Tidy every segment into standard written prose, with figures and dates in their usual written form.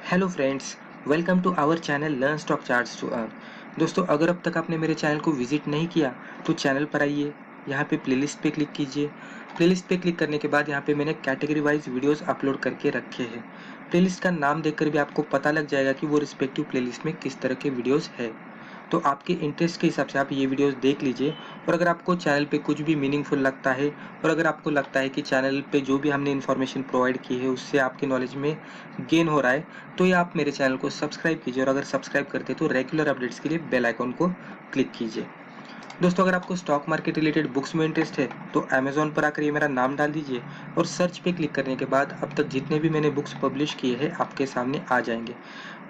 Hello friends, welcome to our channel learn stock charts to earn. दोस्तों, अगर अब तक आपने मेरे चैनल को विजिट नहीं किया तो चैनल पर आइए, यहाँ पे प्लेलिस्ट पे क्लिक कीजिए। प्लेलिस्ट पे क्लिक करने के बाद यहाँ पे मैंने कैटेगरी वाइज वीडियोस अपलोड करके रखे हैं। प्लेलिस्ट का नाम देखकर भी आपको पता लग जाएगा कि वो रिस्पेक्टिव प्लेलिस्ट में किस तरह के वीडियोस है। तो आपके इंटरेस्ट के हिसाब से आप ये वीडियोस देख लीजिए। और अगर आपको चैनल पे कुछ भी मीनिंगफुल लगता है और अगर आपको लगता है कि चैनल पे जो भी हमने इन्फॉर्मेशन प्रोवाइड की है उससे आपके नॉलेज में गेन हो रहा है, तो ये आप मेरे चैनल को सब्सक्राइब कीजिए। और अगर सब्सक्राइब करते हैं तो रेगुलर अपडेट्स के लिए बेल आइकॉन को क्लिक कीजिए। दोस्तों, अगर आपको स्टॉक मार्केट रिलेटेड बुक्स में इंटरेस्ट है तो अमेजोन पर आकर ये मेरा नाम डाल दीजिए और सर्च पे क्लिक करने के बाद अब तक जितने भी मैंने बुक्स पब्लिश किए हैं आपके सामने आ जाएंगे।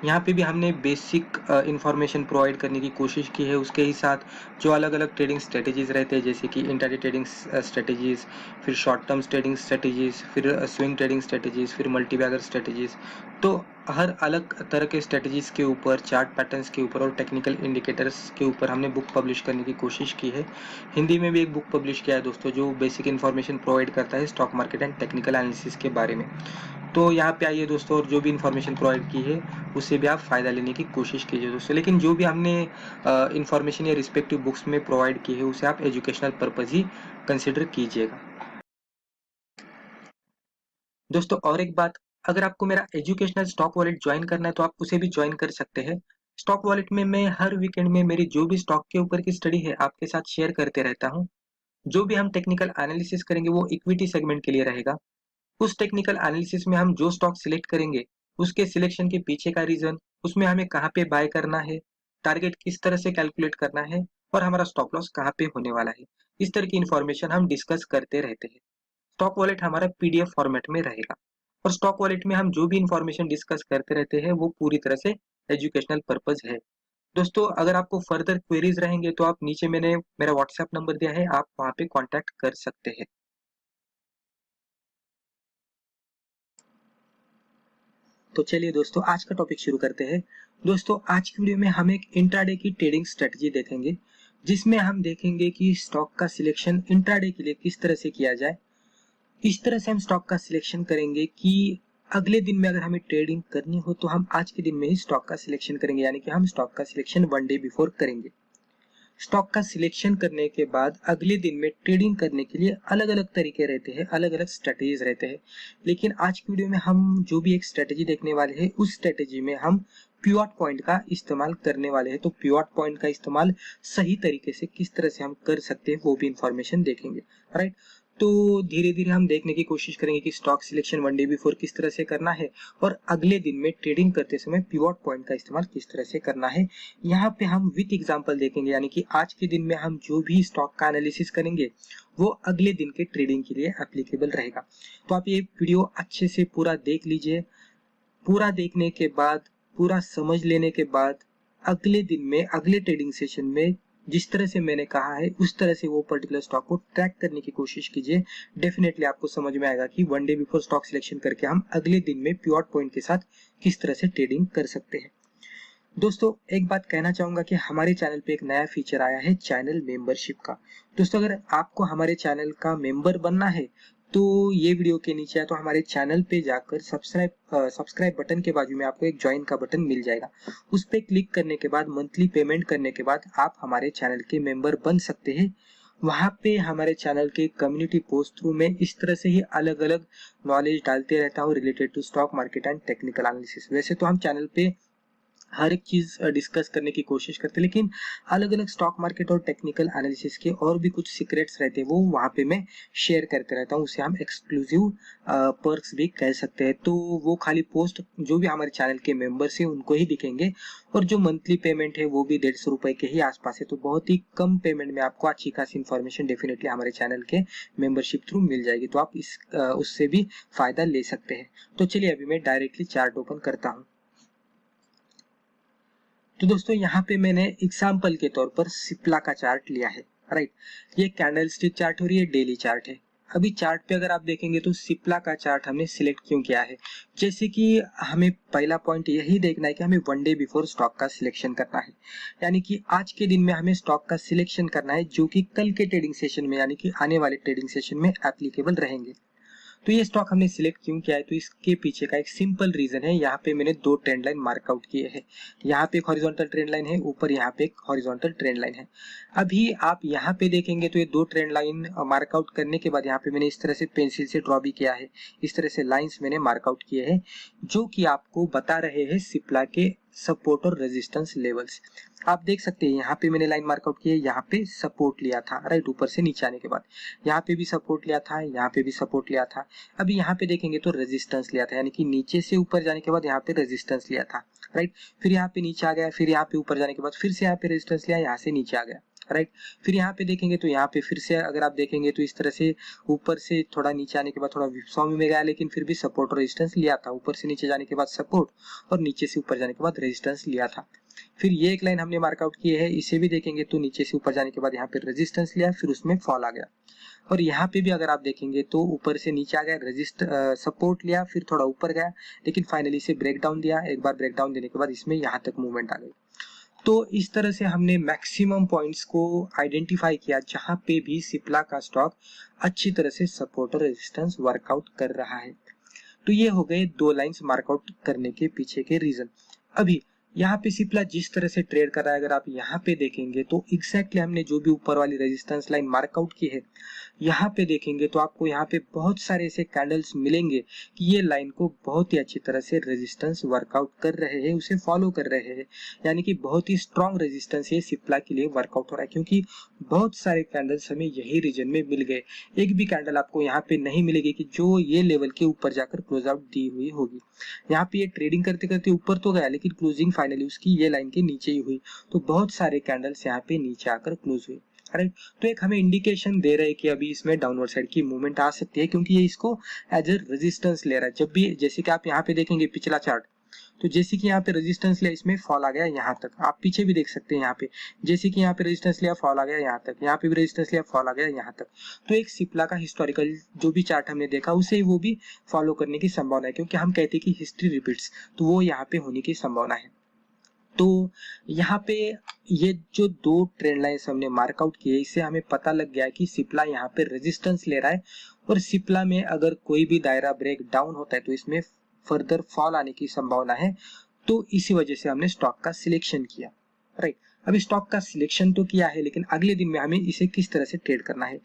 यहाँ पे भी हमने बेसिक इंफॉर्मेशन प्रोवाइड करने की कोशिश की है। उसके ही साथ जो अलग अलग ट्रेडिंग स्ट्रेटेजीज रहते हैं, जैसे कि इंट्राडे ट्रेडिंग स्ट्रेटेजीज, फिर शॉर्ट टर्म ट्रेडिंग स्ट्रेटेजीज, फिर स्विंग ट्रेडिंग स्ट्रेटेजीज, फिर मल्टीबैगर स्ट्रेटेजीज, तो हर अलग तरह के स्ट्रेटेजीज के ऊपर, चार्ट पैटर्न्स के ऊपर और टेक्निकल इंडिकेटर्स के ऊपर हमने बुक पब्लिश करने की कोशिश की है। हिंदी में भी एक बुक पब्लिश किया है दोस्तों, जो बेसिक इन्फॉर्मेशन प्रोवाइड करता है stock market and technical analysis के बारे में। तो यहाँ पे आइए दोस्तों, और जो भी इन्फॉर्मेशन प्रोवाइड की है उससे भी आप फ़ायदा लेने की कोशिश कीजिए दोस्तों। लेकिन जो भी हमने इन्फॉर्मेशन या रिस्पेक्टिव बुक्स में प्रोवाइड की है उसे आप एजुकेशनल पर्पज़ ही कंसिडर कीजिएगा दोस्तों। और एक बात, अगर आपको मेरा एजुकेशनल स्टॉक वॉलेट ज्वाइन करना है तो आप उसे भी ज्वाइन कर सकते हैं। स्टॉक वॉलेट में मैं हर वीकेंड में मेरी जो भी स्टॉक के ऊपर की स्टडी है आपके साथ शेयर करते रहता हूँ। जो भी हम टेक्निकल एनालिसिस करेंगे वो इक्विटी सेगमेंट के लिए रहेगा। उस टेक्निकल एनालिसिस में हम जो स्टॉक सिलेक्ट करेंगे उसके सिलेक्शन के पीछे का रीजन, उसमें हमें कहाँ पे बाय करना है, टारगेट किस तरह से कैलकुलेट करना है और हमारा स्टॉप लॉस कहाँ पे होने वाला है, इस तरह की इंफॉर्मेशन हम डिस्कस करते रहते हैं। स्टॉक वॉलेट हमारा पीडीएफ फॉर्मेट में रहेगा और स्टॉक वॉलेट में हम जो भी इंफॉर्मेशन डिस्कस करते रहते हैं वो पूरी तरह से एजुकेशनल पर्पज है। दोस्तों, अगर आपको फर्दर क्वेरीज रहेंगे तो आप नीचे मैंने मेरा व्हाट्सएप नंबर दिया है, आप वहाँ पे कांटेक्ट कर सकते हैं। तो चलिए दोस्तों, आज का टॉपिक शुरू करते हैं। दोस्तों, आज की वीडियो में हम एक इंट्राडे की ट्रेडिंग स्ट्रेटजी देखेंगे, जिसमें हम देखेंगे कि स्टॉक का सिलेक्शन इंट्राडे के लिए किस तरह से किया जाए। इस तरह से हम स्टॉक का सिलेक्शन करेंगे कि अगले दिन में अगर हमें ट्रेडिंग करनी हो तो हम आज के दिन में ही स्टॉक का सिलेक्शन करेंगे, यानी कि हम स्टॉक का सिलेक्शन वन डे बिफोर करेंगे। स्टॉक का सिलेक्शन करने के बाद अगले दिन में ट्रेडिंग करने के लिए अलग अलग तरीके रहते हैं, अलग अलग स्ट्रेटेजीज रहते हैं। लेकिन आज की वीडियो में हम जो भी एक स्ट्रेटेजी देखने वाले हैं उस स्ट्रेटेजी में हम पिवट पॉइंट का इस्तेमाल करने वाले हैं। तो पिवट पॉइंट का इस्तेमाल सही तरीके से किस तरह से हम कर सकते हैं वो भी इंफॉर्मेशन देखेंगे, राइट। तो धीरे धीरे हम देखने की कोशिश करेंगे कि stock selection one day before किस तरह से करना है और अगले दिन में ट्रेडिंग करते समय पिवट पॉइंट का इस्तेमाल किस तरह से करना है। यहाँ पे हम विथ एग्जांपल देखेंगे, यानी कि आज के दिन में हम जो भी स्टॉक का एनालिसिस करेंगे वो अगले दिन के ट्रेडिंग के लिए एप्लीकेबल रहेगा। तो आप ये वीडियो अच्छे से पूरा देख लीजिए। पूरा देखने के बाद, पूरा समझ लेने के बाद अगले दिन में, अगले ट्रेडिंग सेशन में जिस तरह से मैंने कहा है उस तरह से वो पर्टिकुलर स्टॉक को ट्रैक करने की कोशिश कीजिए। डेफिनेटली आपको समझ में आएगा कि one day before stock selection करके हम अगले दिन में पिवट पॉइंट के साथ किस तरह से ट्रेडिंग कर सकते हैं। दोस्तों, एक बात कहना चाहूंगा कि हमारे चैनल पे एक नया फीचर आया है, चैनल मेंबरशिप का। दोस्तों, अगर आपको हमारे चैनल का मेंबर बनना है तो ये वीडियो के नीचे है तो हमारे चैनल पे जाकर सब्सक्राइब बटन के बाजू में आपको एक ज्वाइन का बटन मिल जाएगा। उस पर क्लिक करने के बाद, मंथली पेमेंट करने के बाद आप हमारे चैनल के मेंबर बन सकते हैं। वहां पे हमारे चैनल के कम्युनिटी पोस्ट थ्रू में इस तरह से ही अलग अलग नॉलेज डालते रहता हूँ related to stock market and technical analysis. वैसे तो हम चैनल पे हर एक चीज डिस्कस करने की कोशिश करते हैं, लेकिन अलग अलग स्टॉक मार्केट और टेक्निकल एनालिसिस के और भी कुछ सीक्रेट्स रहते हैं वो वहां पे मैं शेयर करते रहता हूँ। उसे हम एक्सक्लूसिव पर्क्स भी कह सकते हैं। तो वो खाली पोस्ट जो भी हमारे चैनल के मेंबर्स हैं उनको ही दिखेंगे और जो मंथली पेमेंट है वो भी 150 रुपए के ही आसपास है। तो बहुत ही कम पेमेंट में आपको अच्छी खासी इन्फॉर्मेशन डेफिनेटली हमारे चैनल के मेंबरशिप थ्रू मिल जाएगी। तो आप उससे भी फायदा ले सकते हैं। तो चलिए अभी मैं डायरेक्टली चार्ट ओपन करता हूँ। तो दोस्तों, यहाँ पे मैंने एग्जाम्पल के तौर पर सिप्ला का चार्ट लिया है, राइट। ये कैंडल स्टिक चार्ट और ये डेली चार्ट है। अभी चार्ट पे अगर आप देखेंगे तो सिप्ला का चार्ट हमने सिलेक्ट क्यों किया है, जैसे कि हमें पहला पॉइंट यही देखना है कि हमें वन डे बिफोर स्टॉक का सिलेक्शन करना है, यानी कि आज के दिन में हमें स्टॉक का सिलेक्शन करना है जो कि कल के ट्रेडिंग सेशन में, यानी कि आने वाले ट्रेडिंग सेशन में एप्लीकेबल रहेंगे। तो ये स्टॉक हमने सिलेक्ट क्यों किया है, तो इसके पीछे का एक सिंपल रीजन है। यहाँ पे मैंने दो ट्रेंड लाइन मार्कआउट किए हैं, यहाँ पे एक हॉरिजॉन्टल ट्रेंड लाइन है, ऊपर यहाँ पे एक हॉरिजॉन्टल ट्रेंड लाइन है। अभी आप यहाँ पे देखेंगे तो ये दो ट्रेंड लाइन मार्कआउट करने के बाद यहाँ पे मैंने इस तरह से पेंसिल से ड्रॉ भी किया है, इस तरह से लाइंस मैंने मार्कआउट किए हैं जो कि आपको बता रहे हैं सिप्ला के सपोर्ट और रेजिस्टेंस लेवल्स। आप देख सकते हैं यहाँ पे मैंने लाइन मार्कआउट की है, यहाँ पे सपोर्ट लिया था राइट, ऊपर से नीचे आने के बाद यहाँ पे भी सपोर्ट लिया था, यहाँ पे भी सपोर्ट लिया था। अभी यहाँ पे देखेंगे तो रेजिस्टेंस लिया था, यानी कि नीचे से ऊपर जाने के बाद यहाँ पे रेजिस्टेंस लिया था राइट, फिर यहाँ पे नीचे आ गया, फिर यहाँ पे ऊपर जाने के बाद फिर से यहाँ पे रेजिस्टेंस लिया, यहाँ से नीचे आ गया राइट। फिर यहाँ पे देखेंगे तो यहाँ पे फिर से अगर आप देखेंगे तो इस तरह से ऊपर से थोड़ा नीचे आने के बाद थोड़ा विप्सॉमी में गया, लेकिन फिर भी सपोर्ट और रेजिस्टेंस लिया था, ऊपर से नीचे जाने के बाद सपोर्ट और नीचे से ऊपर जाने के बाद रेजिस्टेंस लिया था। फिर ये एक लाइन हमने मार्कआउट की है, इसे भी देखेंगे तो नीचे से ऊपर जाने के बाद यहाँ पे रेजिस्टेंस लिया, फिर उसमें फॉल आ गया। और यहाँ पे भी अगर आप देखेंगे तो ऊपर से नीचे आ गया, सपोर्ट लिया, फिर थोड़ा ऊपर गया, लेकिन फाइनली से ब्रेक डाउन दिया। एक बार ब्रेक डाउन देने के बाद इसमें यहाँ तक मूवमेंट आ गई। तो इस तरह से हमने मैक्सिमम पॉइंट्स को आइडेंटिफाई किया जहां पे भी सिप्ला का स्टॉक अच्छी तरह से सपोर्ट और रेजिस्टेंस वर्कआउट कर रहा है। तो ये हो गए दो लाइंस मार्कआउट करने के पीछे के रीजन। अभी यहाँ पे सिप्ला जिस तरह से ट्रेड कर रहा है, अगर आप यहाँ पे देखेंगे तो एग्जैक्टली हमने जो भी ऊपर वाली रेजिस्टेंस लाइन मार्कआउट की है, यहाँ पे देखेंगे तो आपको यहाँ पे बहुत सारे ऐसे कैंडल्स मिलेंगे कि ये लाइन को बहुत ही अच्छी तरह से रेजिस्टेंस वर्कआउट कर रहे हैं, उसे फॉलो कर रहे हैं, यानी कि बहुत ही स्ट्रॉन्ग रेजिस्टेंस ये सिप्ला के लिए वर्कआउट हो रहा है, क्योंकि बहुत सारे कैंडल्स हमें यही रीजन में मिल गए। एक भी कैंडल आपको यहाँ पे नहीं मिलेगी कि जो ये लेवल के ऊपर जाकर क्लोज आउट दी हुई होगी। यहाँ पे ये ट्रेडिंग करते करते ऊपर तो गया, लेकिन क्लोजिंग फाइनली उसकी ये लाइन के नीचे ही हुई। तो बहुत सारे कैंडल्स यहाँ पे नीचे आकर क्लोज हुए राइट। तो एक हमें इंडिकेशन दे रहे हैं कि अभी इसमें डाउनवर्ड साइड की मूवमेंट आ सकती है, क्योंकि ये इसको एज ए रेजिस्टेंस ले रहा है। जब भी जैसे कि आप यहाँ पे देखेंगे पिछला चार्ट, तो जैसे कि यहाँ पे रेजिस्टेंस लिया, इसमें फॉल आ गया यहाँ तक। आप पीछे भी देख सकते हैं यहाँ पे, जैसे कि यहाँ पे रेजिस्टेंस लिया, फॉल आ गया यहाँ तक, यहाँ पे भी रेजिस्टेंस लिया, फॉल आ गया यहाँ तक। तो एक सिप्ला का हिस्टोरिकल जो भी चार्ट हमने देखा उसे वो भी फॉलो करने की संभावना है, क्योंकि हम कहते हैं कि हिस्ट्री रिपीट्स, तो वो यहाँ पे होने की संभावना है। तो यहाँ पे ये जो दो ट्रेंड लाइंस हमने मार्कआउट किए, इससे हमें पता लग गया कि सिप्ला यहाँ पे रेजिस्टेंस ले रहा है, और सिप्ला में अगर कोई भी दायरा ब्रेक डाउन होता है तो इसमें फर्दर फॉल आने की संभावना है। तो इसी वजह से हमने स्टॉक का सिलेक्शन किया राइट। अभी स्टॉक का सिलेक्शन तो किया है, लेकिन अगले दिन में हमें इसे किस तरह से ट्रेड करना है,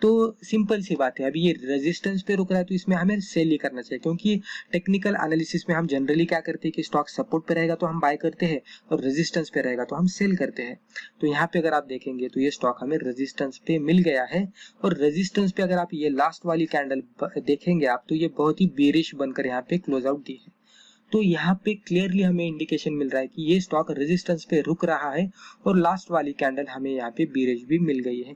तो सिंपल सी बात है। अभी ये रेजिस्टेंस पे रुक रहा है तो इसमें हमें सेल ही करना चाहिए, क्योंकि टेक्निकल एनालिसिस में हम जनरली क्या करते हैं कि स्टॉक सपोर्ट पे रहेगा तो हम बाय करते हैं, और रेजिस्टेंस पे रहेगा तो हम सेल करते हैं। तो यहाँ पे अगर आप देखेंगे तो ये स्टॉक हमें रेजिस्टेंस पे मिल गया है, और रेजिस्टेंस पे अगर आप ये लास्ट वाली कैंडल देखेंगे आप, तो ये बहुत ही बेरिश बनकर यहाँ पे क्लोज आउट दी है। तो यहाँ पे क्लियरली हमें इंडिकेशन मिल रहा है कि ये स्टॉक रेजिस्टेंस पे रुक रहा है, और लास्ट वाली कैंडल हमें यहाँ पे बीरेज भी मिल गई है।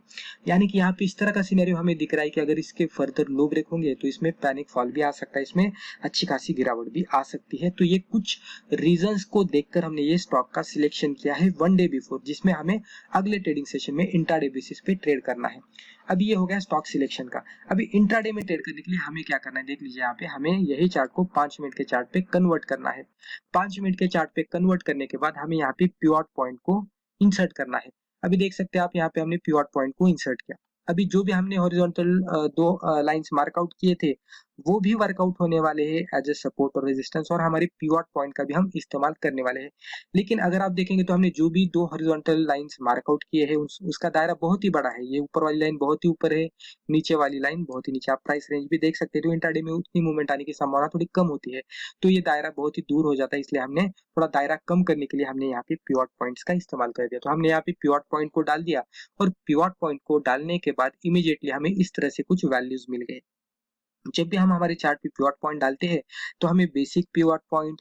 यानी कि यहाँ पे इस तरह का सिनेरियो हमें दिख रहा है कि अगर इसके फर्दर लो ब्रेक होंगे तो इसमें पैनिक फॉल भी आ सकता है, इसमें अच्छी खासी गिरावट भी आ सकती है। तो ये कुछ रीजंस को देखकर हमने ये स्टॉक का सिलेक्शन किया है वन डे बिफोर, जिसमें हमें अगले ट्रेडिंग सेशन में इंट्राडे बेसिस पे ट्रेड करना है। अभी ये हो गया स्टॉक सिलेक्शन का। अभी इंट्राडे में ट्रेड करने के लिए हमें क्या करना है, देख लीजिए यहाँ पे हमें यही चार्ट को 5 मिनट के चार्ट पे कन्वर्ट करना है। 5 मिनट के चार्ट पे कन्वर्ट करने के बाद हमें यहाँ पे पिवट पॉइंट को इंसर्ट करना है। अभी देख सकते हैं आप यहाँ पे हमने पिवट पॉइंट को इंसर्ट किया। अभी जो भी हमने हॉरिजॉन्टल दो लाइंस मार्कआउट किए थे वो भी वर्कआउट होने वाले हैं एज ए सपोर्ट और रेजिस्टेंस, और हमारे पिवट पॉइंट का भी हम इस्तेमाल करने वाले हैं। लेकिन अगर आप देखेंगे तो हमने जो भी दो हॉरिजॉन्टल लाइंस मार्कआउट किए हैं उसका दायरा बहुत ही बड़ा है। ये ऊपर वाली लाइन बहुत ही ऊपर है, नीचे वाली लाइन बहुत ही नीचे। आप प्राइस रेंज भी देख सकते हैं, तो इंट्राडे में उतनी मूवमेंट आने की संभावना थोड़ी कम होती है, तो ये दायरा बहुत ही दूर हो जाता है। इसलिए हमने थोड़ा दायरा कम करने के लिए हमने यहाँ पे पिवट पॉइंट्स का इस्तेमाल कर दिया। तो हमने यहाँ पे पिवट पॉइंट को डाल दिया, और पिवट पॉइंट को डालने के बाद इमीडिएटली हमें इस तरह से कुछ वैल्यूज मिल गए। जब भी हम हमारे चार्ट पे पिवट पॉइंट डालते हैं तो हमें basic pivot point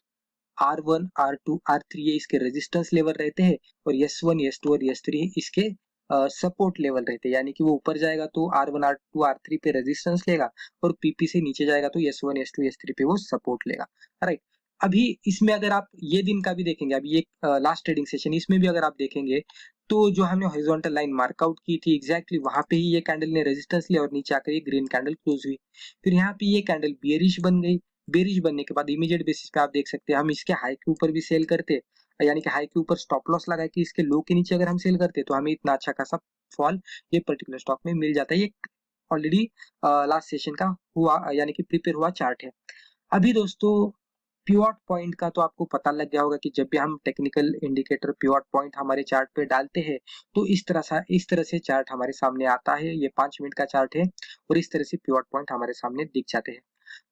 R1, R2, R3 ये इसके रेजिस्टेंस लेवल रहते हैं, और S1, S2 और S3 इसके सपोर्ट लेवल रहते हैं। यानी कि वो ऊपर जाएगा तो R1, R2, R3 पे रेजिस्टेंस लेगा, और PP से नीचे जाएगा तो S1, S2, S3 पे वो सपोर्ट लेगा राइट। अभी इसमें अगर आप ये दिन का भी देखेंगे, अभी ये लास्ट ट्रेडिंग सेशन, इसमें भी अगर आप देखेंगे तो जो हमने हॉरिजॉन्टल लाइन मार्कआउट की थी एग्जैक्टली वहां पे ही ये कैंडल ने रेजिस्टेंस लिया, और नीचे आकर ये ग्रीन कैंडल क्लोज हुई। फिर यहाँ पे ये कैंडल बेरिश बन गई। बेरिश बनने के बाद इमीडिएट बेसिस पे आप देख सकते हैं हम इसके हाई के ऊपर भी सेल करते, यानी कि हाई के ऊपर स्टॉप लॉस लगा के इसके लो के नीचे अगर हम सेल करते तो हमें इतना अच्छा खासा फॉल ये पर्टिकुलर स्टॉक में मिल जाता है। ये ऑलरेडी लास्ट सेशन का हुआ यानी कि प्रिपेयर हुआ चार्ट है। अभी दोस्तों पिवट पॉइंट का तो आपको पता लग गया होगा कि जब भी हम टेक्निकल इंडिकेटर पिवट पॉइंट हमारे चार्ट पे डालते हैं तो इस तरह से चार्ट हमारे सामने आता है। ये 5 मिनट का चार्ट है और इस तरह से पिवट पॉइंट हमारे सामने दिख जाते हैं।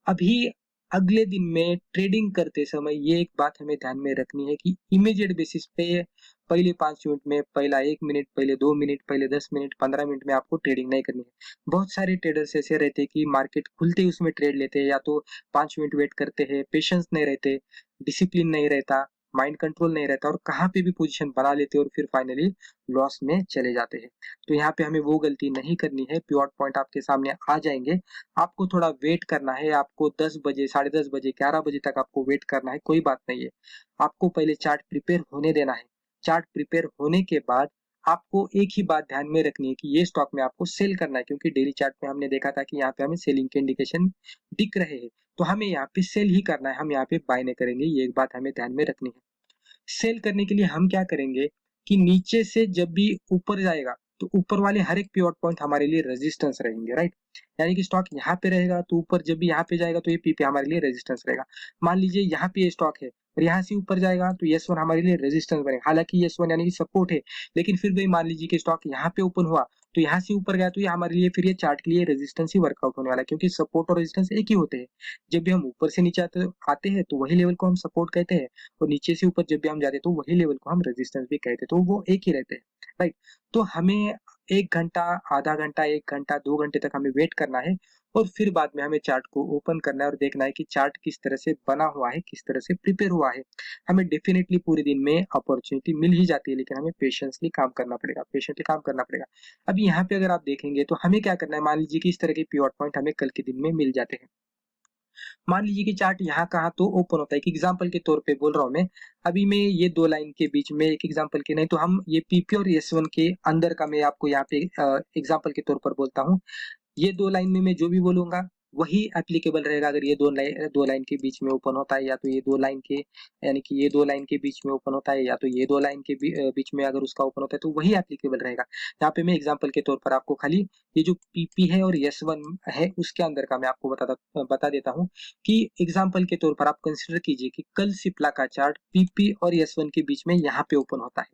अभी अगले दिन में ट्रेडिंग करते समय ये एक बात हमें ध्यान में रखनी है कि इमीडिएट बेसिस पे पहले 5 मिनट में, पहला 1 मिनट, पहले 2 मिनट, पहले 10 मिनट, 15 मिनट में आपको ट्रेडिंग नहीं करनी है। बहुत सारे ट्रेडर्स ऐसे रहते हैं कि मार्केट खुलते ही उसमें ट्रेड लेते हैं, या तो 5 मिनट वेट करते हैं, पेशेंस नहीं रहते, डिसिप्लिन नहीं रहता, माइंड कंट्रोल नहीं रहता और कहाँ पे भी पोजीशन बना लेते हैं और फिर फाइनली लॉस में चले जाते हैं। तो यहाँ पे हमें वो गलती नहीं करनी है। पिवट पॉइंट आपके सामने आ जाएंगे, आपको थोड़ा वेट करना है। आपको 10 बजे, 10:30 बजे, 11 बजे तक आपको वेट करना है, कोई बात नहीं है। आपको पहले चार्ट प्रिपेयर होने देना है। चार्ट प्रिपेयर होने के बाद आपको एक ही बात ध्यान में रखनी है कि ये स्टॉक में आपको सेल करना है, क्योंकि डेली चार्ट में हमने देखा था कि यहाँ पे हमें सेलिंग के इंडिकेशन दिख रहे हैं, तो हमें यहाँ पे सेल ही करना है, हम यहाँ पे बाय नहीं करेंगे। ये एक बात हमें ध्यान में रखनी है। सेल करने के लिए हम क्या करेंगे कि नीचे से जब भी ऊपर जाएगा तो ऊपर वाले हर एक पिवट पॉइंट हमारे लिए रेजिस्टेंस रहेंगे, राइट। यानी कि स्टॉक यहाँ पे रहेगा तो ऊपर जब भी यहाँ पे जाएगा तो ये पी पे हमारे लिए रेजिस्टेंस रहेगा। मान लीजिए यहाँ पे ये स्टॉक है और यहाँ से ऊपर जाएगा तो यस वन हमारे लिए रेजिस्टेंस बनेगा। हालांकि यस वन यानी कि सपोर्ट है, लेकिन फिर भी मान लीजिए कि स्टॉक यहाँ पे ओपन हुआ तो यहाँ से ऊपर गया तो ये हमारे लिए फिर ये चार्ट के लिए रेजिस्टेंस ही वर्कआउट होने वाला है, क्योंकि सपोर्ट और रेजिस्टेंस एक ही होते हैं। जब भी हम ऊपर से नीचे आते हैं तो वही लेवल को हम सपोर्ट कहते हैं, और नीचे से ऊपर जब भी हम जाते हैं तो वही लेवल को हम रेजिस्टेंस भी कहते हैं, तो वो एक ही रहते हैं, राइट। तो हमें 1 घंटा, आधा घंटा, 1 घंटा, 2 घंटे तक हमें वेट करना है और फिर बाद में हमें चार्ट को ओपन करना है और देखना है कि चार्ट किस तरह से बना हुआ है, किस तरह से प्रिपेयर हुआ है। हमें डेफिनेटली पूरे दिन में अपॉर्चुनिटी मिल ही जाती है, लेकिन हमें पेशेंसली काम करना पड़ेगा, पेशेंटली काम करना पड़ेगा। अब यहाँ पे अगर आप देखेंगे तो हमें क्या करना है, मान लीजिए कि इस तरह के पिवट पॉइंट हमें कल के दिन में मिल जाते हैं। मान लीजिए कि चार्ट यहाँ कहाँ तो ओपन होता है, एक एग्जांपल के तौर पे बोल रहा हूँ मैं। अभी मैं ये 2 लाइन के बीच में, एक एग्जांपल के नहीं तो हम ये पीपी और एस वन के अंदर का मैं आपको यहाँ पे एग्जांपल के तौर पर बोलता हूँ। ये 2 लाइन में मैं जो भी बोलूंगा वही एप्लीकेबल रहेगा। अगर ये 2 लाइन के बीच में ओपन होता है, या तो ये 2 लाइन के, यानी कि ये 2 लाइन के बीच में ओपन होता है, या तो ये 2 लाइन के बीच में अगर उसका ओपन होता है तो वही एप्लीकेबल रहेगा। यहाँ पे मैं एग्जांपल के तौर पर आपको खाली ये जो पीपी है और यस वन है उसके अंदर का मैं आपको बता देता हूँ कि एग्जाम्पल के तौर पर आप कंसिडर कीजिए कि कल सिप्ला का चार्ट पीपी और यस वन के बीच में यहाँ पे ओपन होता है।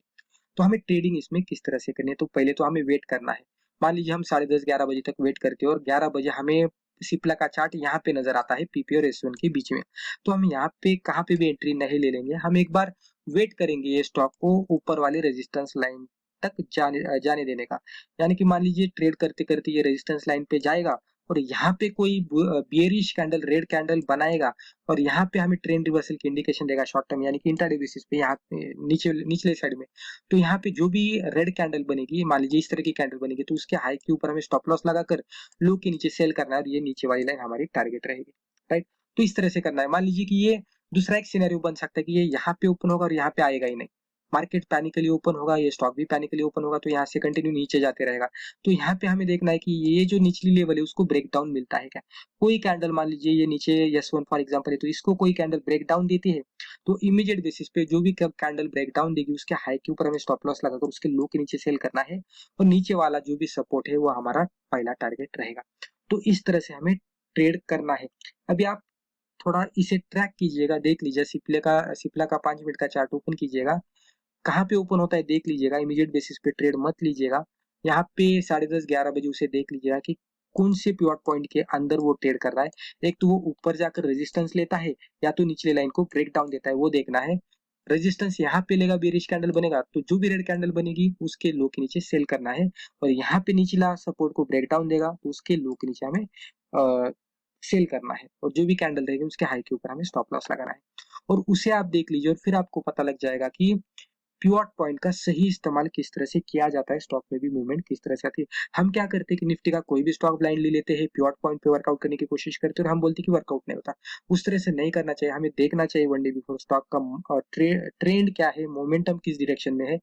तो हमें ट्रेडिंग इसमें किस तरह से करनी है, तो पहले तो हमें वेट करना है। मान लीजिए हम 10:30, 11 बजे तक वेट करते हैं और 11 बजे हमें सिप्ला का चार्ट यहाँ पे नजर आता है पीपी और एस वन के बीच में। तो हम यहाँ पे कहाँ पे भी एंट्री नहीं ले लेंगे, हम एक बार वेट करेंगे ये स्टॉक को ऊपर वाले रेजिस्टेंस लाइन तक जाने देने का। यानी कि मान लीजिए ट्रेड करते करते ये रेजिस्टेंस लाइन पे जाएगा और यहाँ पे कोई बियरिश कैंडल, रेड कैंडल बनाएगा और यहाँ पे हमें ट्रेंड रिवर्सल की इंडिकेशन देगा शॉर्ट टर्म, यानी कि इंट्राडे बेसिस पे यहाँ निचले साइड में। तो यहाँ पे जो भी रेड कैंडल बनेगी, मान लीजिए इस तरह की कैंडल बनेगी, तो उसके हाई के ऊपर हमें स्टॉप लॉस लगाकर लो के नीचे सेल करना है और ये नीचे वाली लाइन हमारी टारगेट रहेगी, राइट। तो इस तरह से करना है। मान लीजिए कि ये दूसरा एक सिनेरियो बन सकता है कि ये यहाँ पे ओपन होगा और यहाँ पे आएगा ही नहीं, मार्केट पैनिकली ओपन होगा, ये स्टॉक भी पैनिकली ओपन होगा, तो यहाँ से कंटिन्यू नीचे जाते रहेगा। तो यहाँ पे हमें देखना है कि ये जो निचली लेवल है उसको ब्रेक डाउन मिलता है क्या। कोई कैंडल, मान लीजिए ये नीचे यस वन फॉर एग्जांपल है, तो इसको कोई कैंडल ब्रेक डाउन देती है तो इमीडिएट बेसिस पे जो भी कैंडल ब्रेक डाउन देगी उसके हाई के ऊपर हमें स्टॉप लॉस लगाकर उसके लो के नीचे सेल करना है और नीचे वाला जो भी सपोर्ट है वो हमारा पहला टारगेट रहेगा। तो इस तरह से हमें ट्रेड करना है। अभी आप थोड़ा इसे ट्रैक कीजिएगा, देख लीजिए सिप्ला का 5 मिनट का चार्ट ओपन कीजिएगा, कहाँ पे ओपन होता है देख लीजिएगा, इमीडिएट बेसिस पे ट्रेड मत लीजिएगा। यहाँ पे 10:30, 11 बजे उसे देख लीजिएगा कि कौन से पिवट पॉइंट के अंदर वो ट्रेड कर रहा है। एक तो वो ऊपर जाकर रेजिस्टेंस लेता है या तो निचले लाइन को ब्रेक डाउन देता है, वो देखना है। रेजिस्टेंस यहाँ पे लेगा, बेरिश कैंडल बनेगा तो जो भी रेड कैंडल बनेगी उसके लो के नीचे सेल करना है, और यहाँ पे निचला सपोर्ट को ब्रेक डाउन देगा तो उसके लो के नीचे हमें सेल करना है, और जो भी कैंडल रहेगी उसके हाई के ऊपर हमें स्टॉप लॉस लगाना है। और उसे आप देख लीजिए और फिर आपको पता लग जाएगा कि पिवट पॉइंट का सही इस्तेमाल किस तरह से किया जाता है, स्टॉक में भी मूवमेंट किस तरह से आती है। हम क्या करते हैं कि निफ्टी का कोई भी स्टॉक ब्लाइंडली लेते हैं, पिवट पॉइंट पे वर्कआउट करने की कोशिश करते हैं और हम बोलते हैं कि वर्कआउट नहीं होता। उस तरह से नहीं करना चाहिए, हमें देखना चाहिए वन डे बिफोर स्टॉक का ट्रेंड क्या है, मोमेंटम किस डायरेक्शन में है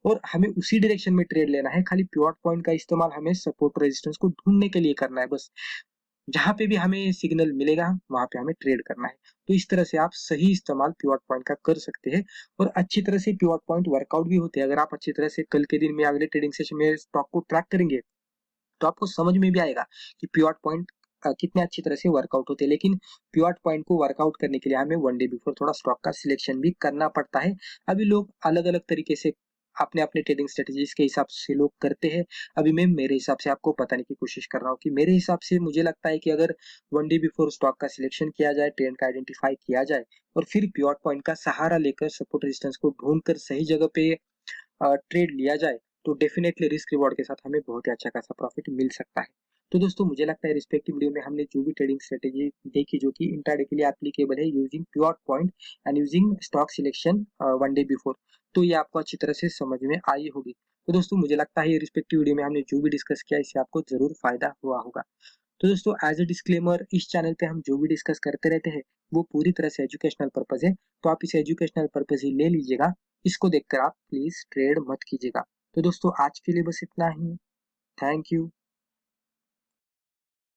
और हमें उसी डायरेक्शन में ट्रेड लेना है। खाली पिवट पॉइंट का इस्तेमाल हमें सपोर्ट रेजिस्टेंस को ढूंढने के लिए करना है बस। जहां पे भी हमें सिग्नल मिलेगा वहां पे हमें ट्रेड करना है। तो इस तरह से आप सही इस्तेमाल पिवट पॉइंट का कर सकते हैं और अच्छी तरह से पिवट पॉइंट वर्कआउट भी होते हैं। अगर आप अच्छी तरह से कल के दिन में अगले ट्रेडिंग सेशन में स्टॉक को ट्रैक करेंगे तो आपको समझ में भी आएगा कि पिवट पॉइंट कितने अच्छी तरह से वर्कआउट होते हैं। लेकिन पिवट पॉइंट को वर्कआउट करने के लिए हमें वन डे बिफोर थोड़ा स्टॉक का सिलेक्शन भी करना पड़ता है। अभी लोग अलग अलग तरीके से अपने अपने ट्रेडिंग स्ट्रेटेजीज के हिसाब से लोग करते हैं। अभी मैं मेरे हिसाब से आपको बताने की कोशिश कर रहा हूँ कि मेरे हिसाब से मुझे लगता है कि अगर वन डे बिफोर स्टॉक का सिलेक्शन किया जाए, ट्रेंड का आइडेंटिफाई किया जाए और फिर पिवट पॉइंट का सहारा लेकर सपोर्ट रेजिस्टेंस को ढूंढकर सही जगह पे ट्रेड लिया जाए तो डेफिनेटली रिस्क रिवॉर्ड के साथ हमें बहुत ही अच्छा खासा प्रॉफिट मिल सकता है। तो दोस्तों मुझे लगता है रिस्पेक्टिव वीडियो में हमने जो भी ट्रेडिंग स्ट्रेटेजी देखी जो कि इंट्राडे के लिए एप्लीकेबल है using pivot point and using stock selection one day before, तो ये आपको अच्छी तरह से समझ में आई होगी। तो दोस्तों मुझे लगता है ये रिस्पेक्टिव वीडियो में हमने जो भी डिस्कस किया इससे आपको जरूर फायदा हुआ होगा। तो दोस्तों एज ए डिस्क्लेमर, इस चैनल पे हम जो भी डिस्कस करते रहते हैं वो पूरी तरह से एजुकेशनल पर्पज है, तो आप इसे एजुकेशनल पर्पज ही ले लीजिएगा। इसको देखकर आप प्लीज ट्रेड मत कीजिएगा। तो दोस्तों आज के लिए बस इतना ही। Thank you.